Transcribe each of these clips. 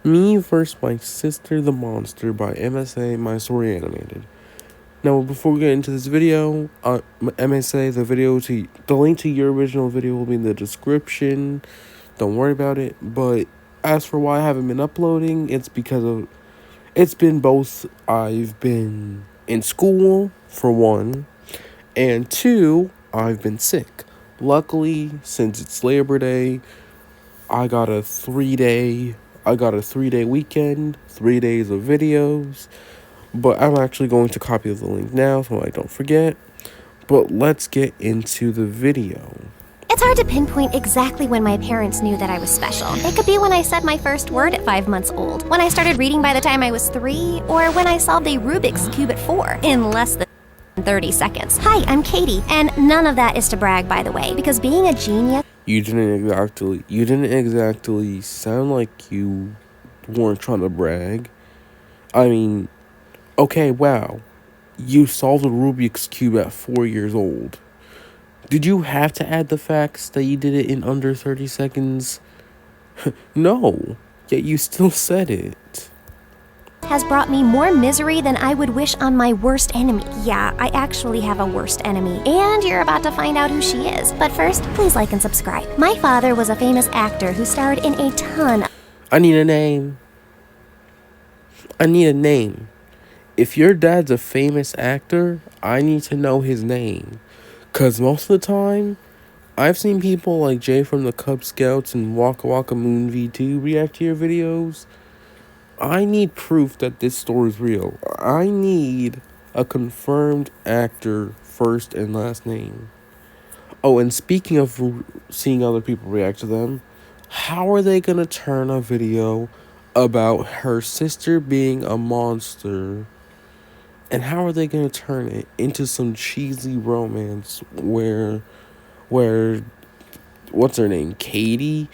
Me versus My Sister the Monster by MSA, My Story Animated. Now, before we get into this video, MSA, the link to your original video will be in the description. Don't worry about it. But as for why I haven't been uploading, it's been both. I've been in school, for one, and two, I've been sick. Luckily, since it's Labor Day, I got a 3-day weekend, 3 days of videos. But I'm actually going to copy the link now so I don't forget. But let's get into the video. It's hard to pinpoint exactly when my parents knew that I was special. It could be when I said my first word at 5 months old, when I started reading by the time I was 3, or when I solved a Rubik's Cube at 4 in less than 30 seconds. Hi, I'm Katie, and none of that is to brag, by the way, because being a genius... You didn't exactly sound like you weren't trying to brag. I mean, okay, wow. You solved a Rubik's Cube at 4 years old. Did you have to add the facts that you did it in under 30 seconds? No, yet you still said it. ...has brought me more misery than I would wish on my worst enemy. Yeah, I actually have a worst enemy, and you're about to find out who she is. But first, please like and subscribe. My father was a famous actor who starred in a ton... I need a name. If your dad's a famous actor, I need to know his name. Because most of the time, I've seen people like Jay from the Cub Scouts and Waka Waka Moon V2 react to your videos. I need proof that this story's real. I need a confirmed actor first and last name. Oh, and speaking of seeing other people react to them, how are they going to turn a video about her sister being a monster, and how are they going to turn it into some cheesy romance where what's her name, Katie,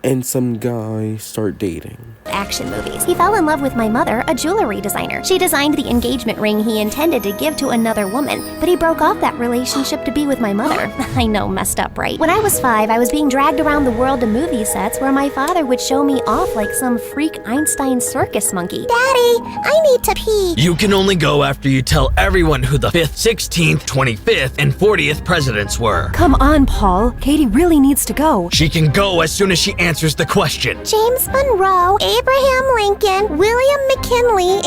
and some guy start dating? ...action movies. He fell in love with my mother, a jewelry designer. She designed the engagement ring he intended to give to another woman, but he broke off that relationship to be with my mother. I know, messed up, right? When I was 5, I was being dragged around the world to movie sets where my father would show me off like some freak Einstein circus monkey. Daddy, I need to pee. You can only go after you tell everyone who the 5th, 16th, 25th, and 40th presidents were. Come on, Paul. Katie really needs to go. She can go as soon as she answers the question. James Monroe, Abraham Lincoln, William McKinley,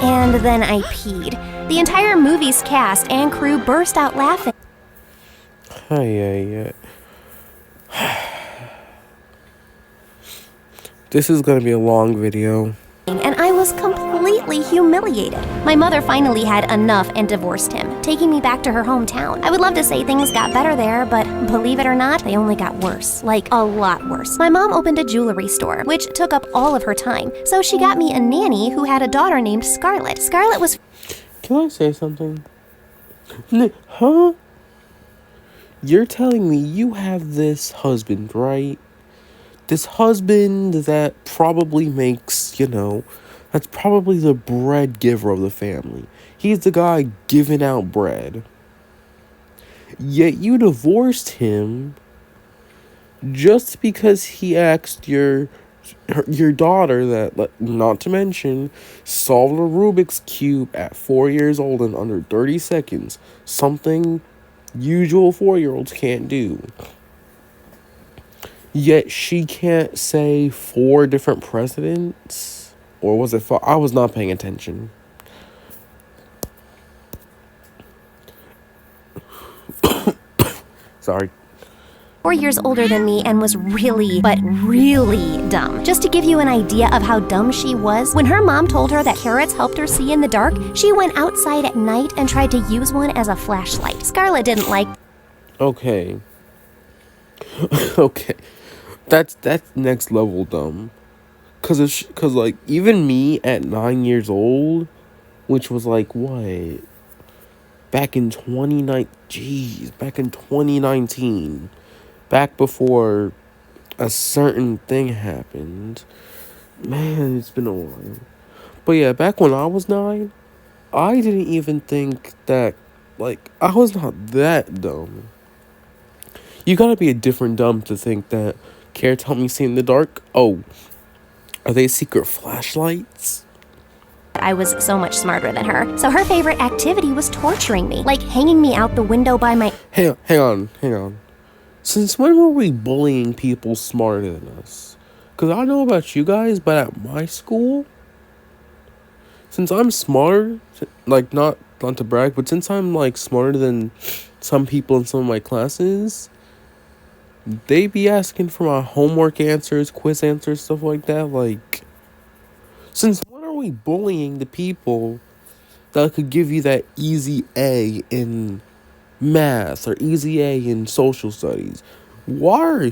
and then I peed. The entire movie's cast and crew burst out laughing. Yeah. This is gonna be a long video. And I was completely humiliated. My mother finally had enough and divorced him, taking me back to her hometown. I would love to say things got better there, but believe it or not, they only got worse. Like, a lot worse. My mom opened a jewelry store, which took up all of her time. So she got me a nanny who had a daughter named Scarlett. Scarlett was... Can I say something? Huh? You're telling me you have this husband, right? This husband that probably makes, that's probably the bread giver of the family. He's the guy giving out bread. Yet you divorced him just because he asked your daughter that, not to mention, solved a Rubik's Cube at 4 years old in under 30 seconds. Something usual 4-year-olds can't do. Yet she can't say 4 different presidents? Or was it 4? I was not paying attention. Sorry. 4 years older than me and was really dumb. Just to give you an idea of how dumb she was, when her mom told her that carrots helped her see in the dark, she went outside at night and tried to use one as a flashlight. Scarlett didn't like... Okay. Okay. That's next level dumb. Cause even me at 9 years old, which was like what? Back in 2019. Back before a certain thing happened. Man, it's been a while. But yeah, back when I was 9, I didn't even think that, I was not that dumb. You gotta be a different dumb to think that carrots help me see in the dark. Oh, Are they secret flashlights? I was so much smarter than her. So her favorite activity was torturing me, like hanging me out the window by my... Hang on. Since when were we bullying people smarter than us? Because I don't know about you guys, but at my school, since I'm smarter, like, not to brag, but since I'm, like, smarter than some people in some of my classes, they be asking for my homework answers, quiz answers, stuff like that. Like, since when are we bullying the people that could give you that easy A in math or easy A in social studies? Why?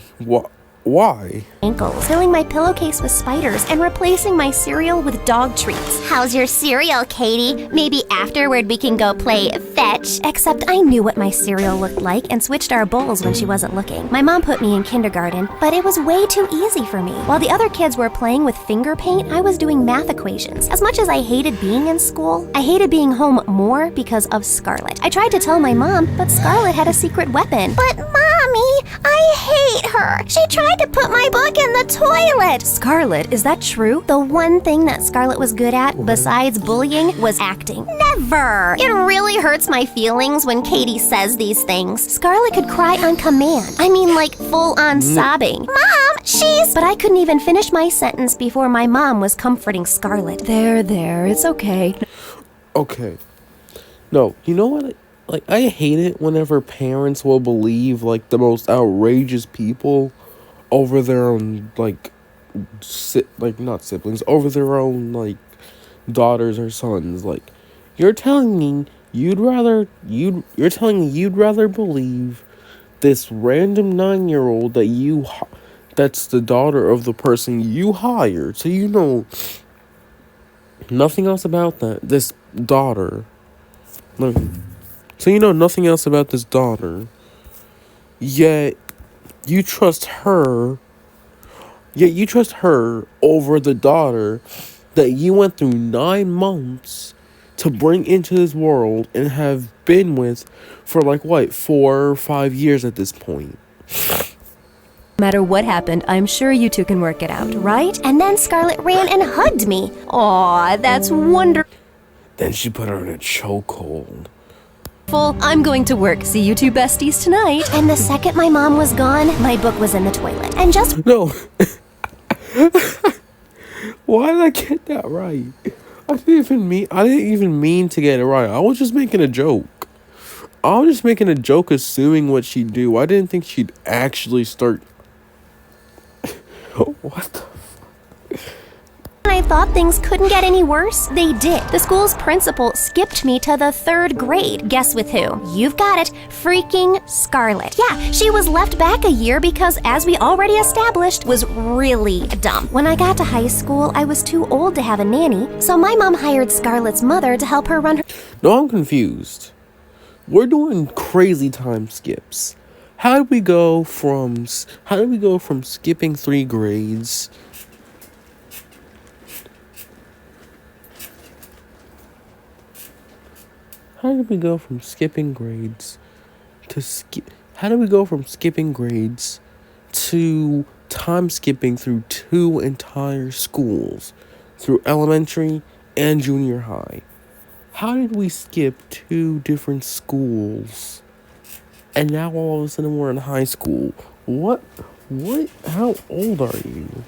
ankles, filling my pillowcase with spiders, and replacing my cereal with dog treats. How's your cereal, Katie? Maybe afterward we can go play fetch. Except I knew what my cereal looked like and switched our bowls when she wasn't looking. My mom put me in kindergarten, but it was way too easy for me. While the other kids were playing with finger paint, I was doing math equations. As much as I hated being in school, I hated being home more because of Scarlett. I tried to tell my mom, but Scarlett had a secret weapon. But Mommy, I hate her. She tried to put my book in the toilet. Scarlett, is that true? The one thing that Scarlett was good at, besides bullying, was acting. Never! It really hurts my feelings when Katie says these things. Scarlett could cry on command. I mean, like, full-on sobbing. Mom, she's... But I couldn't even finish my sentence before my mom was comforting Scarlett. There, it's okay. Okay. No, you know what? Like, I hate it whenever parents will believe, like, the most outrageous people over their own, like, not siblings, over their own, like, daughters or sons. Like, you're telling me you'd rather believe this random 9-year-old that's the daughter of the person you hired, so you know nothing else about this daughter. Look, so you know nothing else about this daughter, yet you trust her over the daughter that you went through 9 months to bring into this world and have been with for, like, what, 4 or 5 years at this point. No matter what happened, I'm sure you two can work it out, right? And then Scarlett ran and hugged me. Aw, that's wonderful. Then she put her in a chokehold. I'm going to work. See you two besties tonight. And the second my mom was gone, my book was in the toilet. And just... No. Why did I get that right? I didn't even mean to get it right. I was just making a joke. I was just making a joke assuming what she'd do. I didn't think she'd actually start... What the... I thought things couldn't get any worse. They did. The school's principal skipped me to the 3rd grade. Guess with who? You've got it. Freaking Scarlett. Yeah, she was left back a year because, as we already established, was really dumb. When I got to high school, I was too old to have a nanny, so my mom hired Scarlett's mother to help her run her... No, I'm confused. We're doing crazy time skips. How did we go from skipping 3 grades... How did we go from skipping grades to time skipping through 2 entire schools, through elementary and junior high? How did we skip 2 different schools? And now all of a sudden we're in high school. What? How old are you?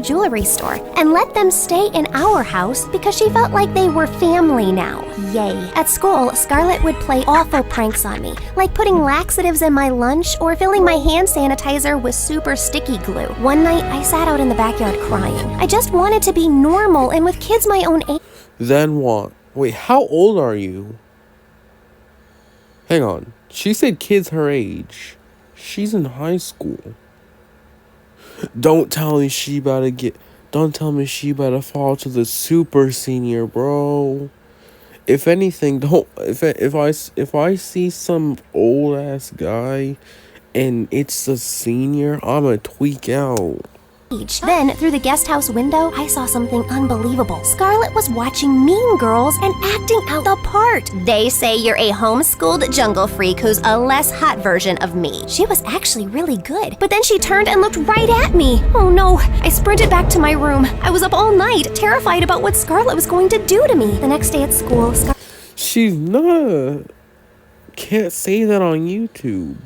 Jewelry store and let them stay in our house because she felt like they were family now. Yay. At school, Scarlett would play awful pranks on me, like putting laxatives in my lunch or filling my hand sanitizer with super sticky glue. One night, I sat out in the backyard crying. I just wanted to be normal and with kids my own age. Then what? Wait, how old are you? Hang on. She said kids her age. She's in high school. Don't tell me she about to fall to the super senior, bro. If anything, if I see some old ass guy and it's a senior, I'ma tweak out. Then, through the guest house window, I saw something unbelievable. Scarlett was watching Mean Girls and acting out the part. They say you're a homeschooled jungle freak who's a less hot version of me. She was actually really good. But then she turned and looked right at me. Oh no, I sprinted back to my room. I was up all night, terrified about what Scarlett was going to do to me. The next day at school, She's not. Can't say that on YouTube.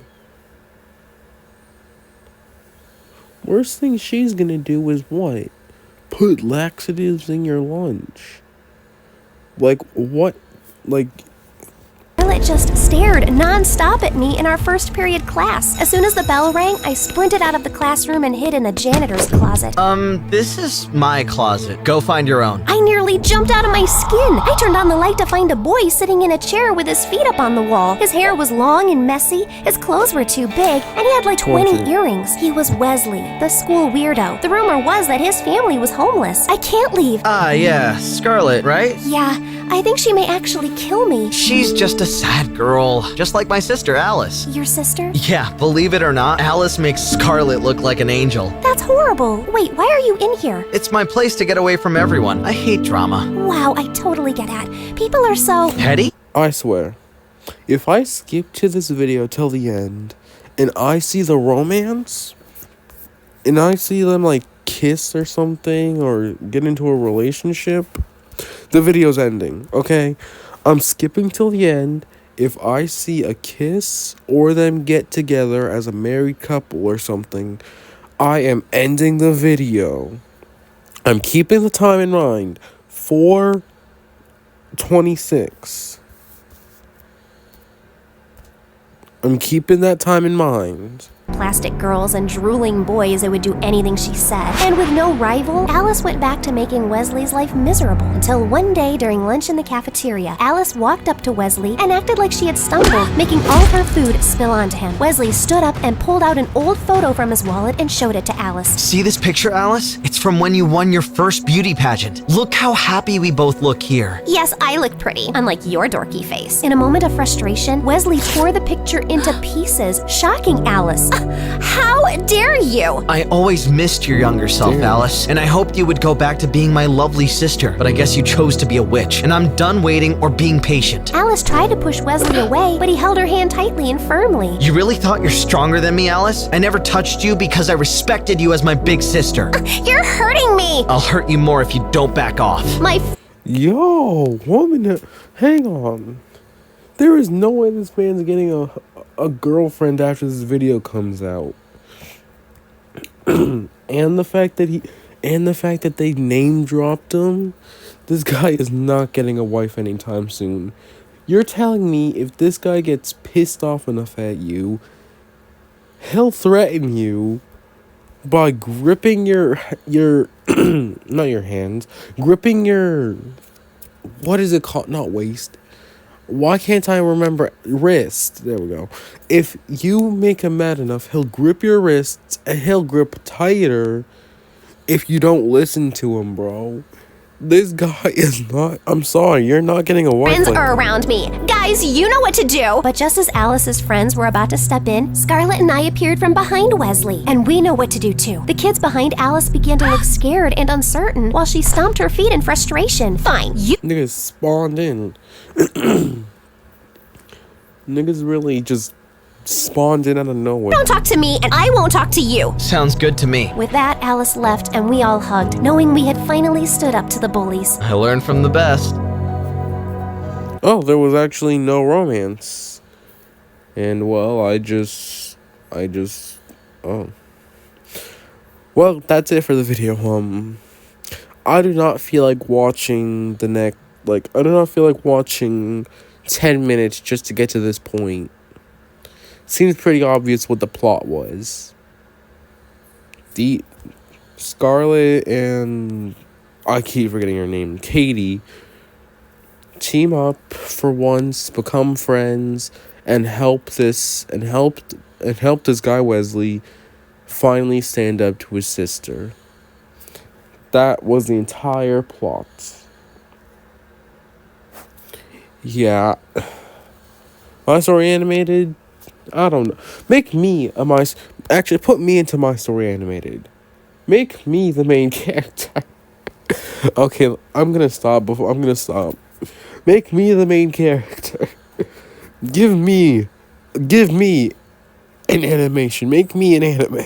Worst thing she's gonna do is what? Put laxatives in your lunch. Like, what? Like, Scarlett just stared non-stop at me in our first period class. As soon as the bell rang, I sprinted out of the classroom and hid in the janitor's closet. This is my closet. Go find your own. I nearly jumped out of my skin. I turned on the light to find a boy sitting in a chair with his feet up on the wall. His hair was long and messy, his clothes were too big, and he had like 20 earrings. He was Wesley, the school weirdo. The rumor was that his family was homeless. I can't leave. Ah, yeah, Scarlett, right? Yeah, I think she may actually kill me. She's just a sad girl, just like my sister, Alice. Your sister? Yeah, believe it or not, Alice makes Scarlett look like an angel. That's horrible. Wait, why are you in here? It's my place to get away from everyone. I hate drama. Wow, I totally get that. People are so... Petty? I swear, if I skip to this video till the end, and I see the romance, and I see them, like, kiss or something, or get into a relationship, the video's ending, okay? I'm skipping till the end. If I see a kiss or them get together as a married couple or something, I am ending the video. I'm keeping the time in mind. 4:26. I'm keeping that time in mind. Plastic girls and drooling boys that would do anything she said. And with no rival, Alice went back to making Wesley's life miserable until one day during lunch in the cafeteria, Alice walked up to Wesley and acted like she had stumbled, making all her food spill onto him. Wesley stood up and pulled out an old photo from his wallet and showed it to Alice. See this picture, Alice? It's from when you won your first beauty pageant. Look how happy we both look here. Yes, I look pretty, unlike your dorky face. In a moment of frustration, Wesley tore the picture into pieces, shocking Alice. How dare you? I always missed your younger self, Alice, and I hoped you would go back to being my lovely sister, but I guess you chose to be a witch, and I'm done waiting or being patient. Alice tried to push Wesley away, but he held her hand tightly and firmly. You really thought you're stronger than me, Alice? I never touched you because I respected you as my big sister. You're hurting me! I'll hurt you more if you don't back off. Yo, woman, hang on. There is no way this man's getting a girlfriend after this video comes out. and the fact that they name dropped him, this guy is not getting a wife anytime soon. You're telling me if this guy gets pissed off enough at you, he'll threaten you by gripping your not your hands, gripping your, what is it called? Not waist. Why can't I remember? Wrist. There we go. If you make him mad enough, he'll grip your wrists and he'll grip tighter if you don't listen to him, bro. This guy is not... I'm sorry, you're not getting a wife. Friends are around me. Guys, you know what to do. But just as Alice's friends were about to step in, Scarlett and I appeared from behind Wesley. And we know what to do too. The kids behind Alice began to look scared and uncertain while she stomped her feet in frustration. Fine, you... Niggas spawned in. Niggas really just spawned in out of nowhere. don't talk to me and I won't talk to you. Sounds good to me. With that, Alice left and we all hugged, knowing we had finally stood up to the bullies. I learned from the best. Oh, there was actually no romance. And, well, oh. Well, that's it for the video. I do not feel like watching I do not feel like watching 10 minutes just to get to this point. Seems pretty obvious what the plot was. The Scarlett and I keep forgetting her name, Katie, team up for once, become friends, and help this guy Wesley finally stand up to his sister. That was the entire plot. Yeah. My Story Animated, I don't know. Put me into My Story Animated. Make me the main character. Okay, I'm gonna stop. Make me the main character. Give me an animation. Make me an anime.